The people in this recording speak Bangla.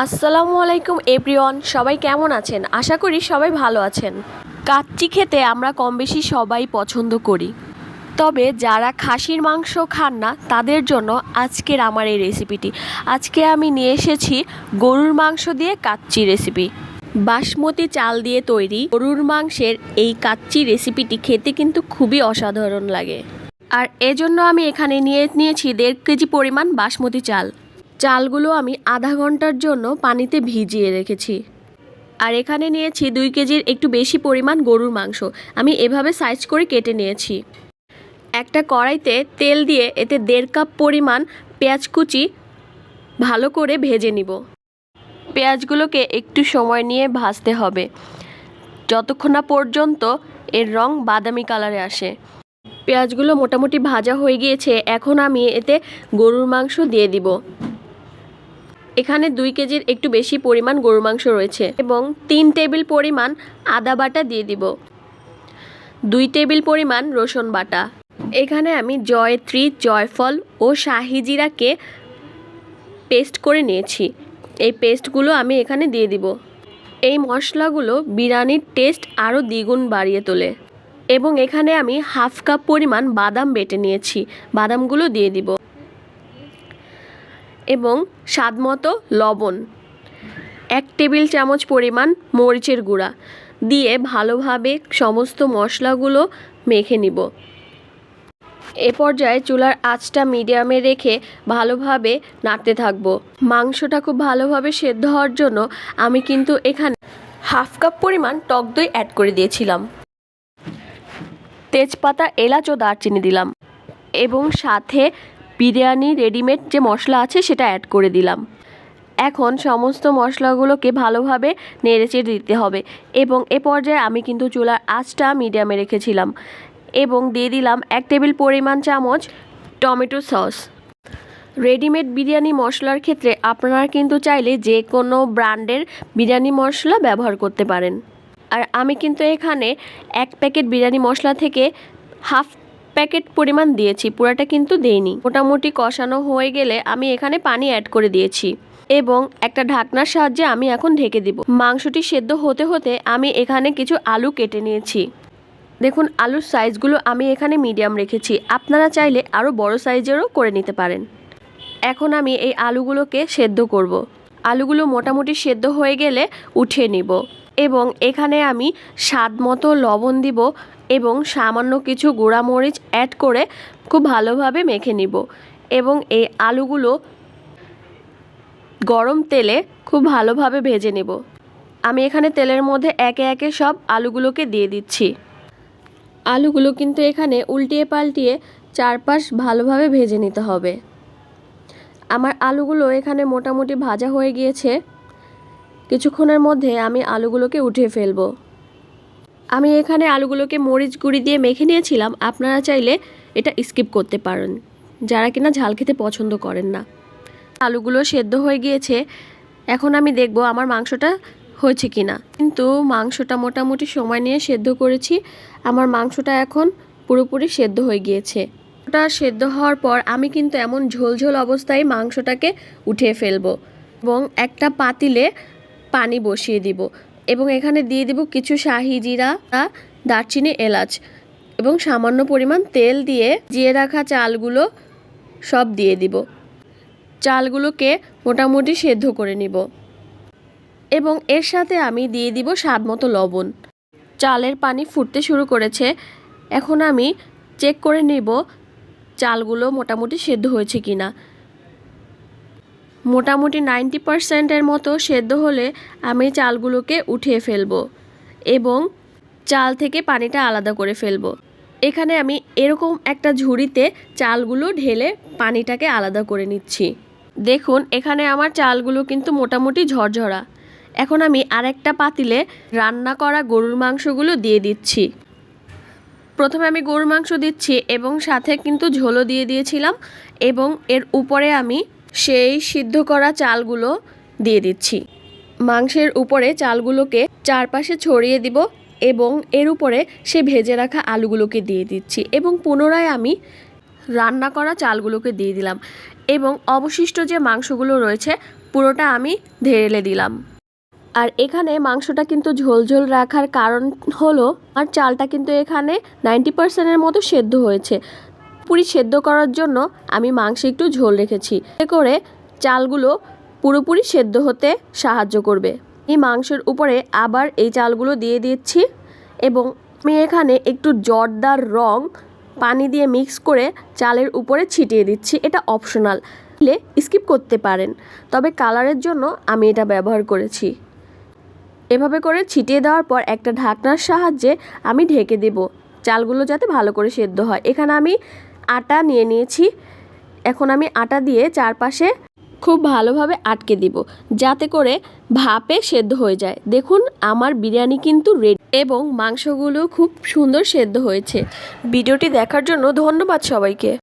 আসসালামু আলাইকুম এভরিওয়ান, সবাই কেমন আছেন? আশা করি সবাই ভালো আছেন। কাচ্চি খেতে আমরা কম বেশি সবাই পছন্দ করি, তবে যারা খাসির মাংস খান না তাদের জন্য আজকের আমার এই রেসিপিটি। আজকে আমি নিয়ে এসেছি গরুর মাংস দিয়ে কাচ্চি রেসিপি। বাসমতি চাল দিয়ে তৈরি গরুর মাংসের এই কাচ্চি রেসিপিটি খেতে কিন্তু খুবই অসাধারণ লাগে। আর এজন্য আমি এখানে নিয়েছি 1.5 কেজি পরিমাণ বাসমতি চাল। চালগুলো আমি আধা ঘন্টার জন্য পানিতে ভিজিয়ে রেখেছি। আর এখানে নিয়েছি 2 কেজির একটু বেশি পরিমাণ গরুর মাংস। আমি এভাবে সাইজ করে কেটে নিয়েছি। একটা কড়াইতে তেল দিয়ে এতে 1.5 কাপ পরিমাণ পেঁয়াজ কুচি ভালো করে ভেজে নিব। পেঁয়াজগুলোকে একটু সময় নিয়ে ভাজতে হবে, যতক্ষণ না পর্যন্ত এর রং বাদামি কালারে আসে। পেঁয়াজগুলো মোটামুটি ভাজা হয়ে গিয়েছে। এখন আমি এতে গরুর মাংস দিয়ে দিব। এখানে 2 কেজির একটু বেশি পরিমাণ গরুর মাংস রয়েছে এবং 3 টেবিল পরিমাণ আদা বাটা দিয়ে দিব, 2 টেবিল পরিমাণ রসুন বাটা। এখানে আমি জয়ত্রী, জয়ফল ও শাহি জিরাকে পেস্ট করে নিয়েছি। এই পেস্টগুলো আমি এখানে দিয়ে দিব। এই মশলাগুলো বিরিয়ানির টেস্ট আরও দ্বিগুণ বাড়িয়ে তোলে। এবং এখানে আমি 1/2 কাপ পরিমাণ বাদাম বেটে নিয়েছি, বাদামগুলো দিয়ে দিব। এবং স্বাদমতো লবণ, 1 টেবিল চামচ পরিমাণ মরিচের গুঁড়া দিয়ে ভালোভাবে সমস্ত মশলাগুলো মেখে নিব। এ পর্যায়ে চুলার আঁচটা মিডিয়ামে রেখে ভালোভাবে নাড়তে থাকব। মাংসটা খুব ভালোভাবে সেদ্ধ হওয়ার জন্য আমি কিন্তু এখানে 1/2 কাপ পরিমাণ টক দই অ্যাড করে দিয়েছিলাম। তেজপাতা, এলাচ ও দারচিনি দিলাম এবং সাথে বিরিয়ানি রেডিমেড যে মশলা আছে সেটা অ্যাড করে দিলাম। এখন সমস্ত মশলাগুলোকে ভালোভাবে নেড়েচেড়ে দিতে হবে এবং এ পর্যায়ে আমি কিন্তু চুলার আঁচটা মিডিয়ামে রেখেছিলাম এবং দিয়ে দিলাম 1 টেবিল পরিমাণ চামচ টমেটো সস। রেডিমেড বিরিয়ানি মশলার ক্ষেত্রে আপনারা কিন্তু চাইলে যে কোনো ব্র্যান্ডের বিরিয়ানি মশলা ব্যবহার করতে পারেন। আর আমি কিন্তু এখানে 1 প্যাকেট বিরিয়ানি মশলা থেকে 1/2 প্যাকেট পরিমাণ দিয়েছি, পুরাটা কিন্তু দেইনি। মোটামুটি কষানো হয়ে গেলে আমি এখানে পানি অ্যাড করে দিয়েছি এবং একটা ঢাকনার সাহায্যে আমি এখন ঢেকে দিব। মাংসটি সেদ্ধ হতে হতে আমি এখানে কিছু আলু কেটে নিয়েছি। দেখুন, আলুর সাইজগুলো আমি এখানে মিডিয়াম রেখেছি, আপনারা চাইলে আরও বড় সাইজেরও করে নিতে পারেন। এখন আমি এই আলুগুলোকে সেদ্ধ করব। আলুগুলো মোটামুটি সেদ্ধ হয়ে গেলে উঠিয়ে নিব এবং এখানে আমি স্বাদ মতো লবণ দিব এবং সামান্য কিছু গুঁড়ামরিচ অ্যাড করে খুব ভালোভাবে মেখে নিব এবং এই আলুগুলো গরম তেলে খুব ভালোভাবে ভেজে নেব। আমি এখানে তেলের মধ্যে একে একে সব আলুগুলোকে দিয়ে দিচ্ছি। আলুগুলো কিন্তু এখানে উল্টিয়ে পাল্টিয়ে চারপাশ ভালোভাবে ভেজে নিতে হবে। আমার আলুগুলো এখানে মোটামুটি ভাজা হয়ে গিয়েছে। কিছুক্ষণের মধ্যে আমি আলুগুলোকে উঠিয়ে ফেলবো। আমি এখানে আলুগুলোকে মরিচ গুঁড়ি দিয়ে মেখে নিয়েছিলাম, আপনারা চাইলে এটা স্কিপ করতে পারেন যারা কিনা ঝাল খেতে পছন্দ করেন না। আলুগুলো সেদ্ধ হয়ে গিয়েছে। এখন আমি দেখব আমার মাংসটা হয়েছে কিনা। কিন্তু মাংসটা মোটামুটি সময় নিয়ে সেদ্ধ করেছি। আমার মাংসটা এখন পুরোপুরি সেদ্ধ হয়ে গিয়েছে। ওটা সেদ্ধ হওয়ার পর আমি কিন্তু এমন ঝোলঝোল অবস্থায় মাংসটাকে উঠিয়ে ফেলবো এবং একটা পাতিলে পানি বসিয়ে দিব এবং এখানে দিয়ে দিব কিছু শাহি জিরা, দারচিনি, এলাচ এবং সামান্য পরিমাণ তেল দিয়ে জিয়ে রাখা চালগুলো সব দিয়ে দিব। চালগুলোকে মোটামুটি সেদ্ধ করে নিব এবং এর সাথে আমি দিয়ে দিব স্বাদ মতো লবণ। চালের পানি ফুটতে শুরু করেছে। এখন আমি চেক করে নিব চালগুলো মোটামুটি সেদ্ধ হয়েছে কিনা। মোটামুটি 90% মতো সেদ্ধ হলে আমি চালগুলোকে উঠিয়ে ফেলবো এবং চাল থেকে পানিটা আলাদা করে ফেলবো। এখানে আমি এরকম একটা ঝুড়িতে চালগুলো ঢেলে পানিটাকে আলাদা করে নিচ্ছি। দেখুন, এখানে আমার চালগুলো কিন্তু মোটামুটি ঝরঝরা। এখন আমি আরেকটা পাতিলে রান্না করা গরুর মাংসগুলো দিয়ে দিচ্ছি। প্রথমে আমি গরুর মাংস দিচ্ছি এবং সাথে কিন্তু ঝোলও দিয়ে দিয়েছিলাম এবং এর উপরে আমি সেই সিদ্ধ করা চালগুলো দিয়ে দিচ্ছি। মাংসের উপরে চালগুলোকে চারপাশে ছড়িয়ে দিব এবং এর উপরে সে ভেজে রাখা আলুগুলোকে দিয়ে দিচ্ছি এবং পুনরায় আমি রান্না করা চালগুলোকে দিয়ে দিলাম এবং অবশিষ্ট যে মাংসগুলো রয়েছে পুরোটা আমি ঢেলে দিলাম। আর এখানে মাংসটা কিন্তু ঝোল রাখার কারণ হলো আর চালটা কিন্তু এখানে 90%-এর মতো সেদ্ধ হয়েছে। পুরি সেদ্ধ করার জন্য আমি মাংসে একটু ঝোল রেখেছি, এতে করে চালগুলো পুরোপুরি সেদ্ধ হতে সাহায্য করবে। এই মাংসের উপরে আবার এই চালগুলো দিয়ে দিচ্ছি এবং আমি এখানে একটু জর্দার রং পানি দিয়ে মিক্স করে চালের উপরে ছিটিয়ে দিচ্ছি। এটা অপশনাল, স্কিপ করতে পারেন, তবে কালারের জন্য আমি এটা ব্যবহার করেছি। এভাবে করে ছিটিয়ে দেওয়ার পর একটা ঢাকনার সাহায্যে আমি ঢেকে দেব, চালগুলো যাতে ভালো করে সেদ্ধ হয়। এখানে আমি আটা নিয়ে নিয়েছি, এখন আমি আটা দিয়ে চারপাশে খুব ভালোভাবে আটকে দিব, যাতে করে ভাপে সেদ্ধ হয়ে যায়। দেখুন আমার বিরিয়ানি কিন্তু রেডি এবং মাংসগুলো খুব সুন্দর সেদ্ধ হয়েছে। ভিডিওটি দেখার জন্য ধন্যবাদ সবাইকে।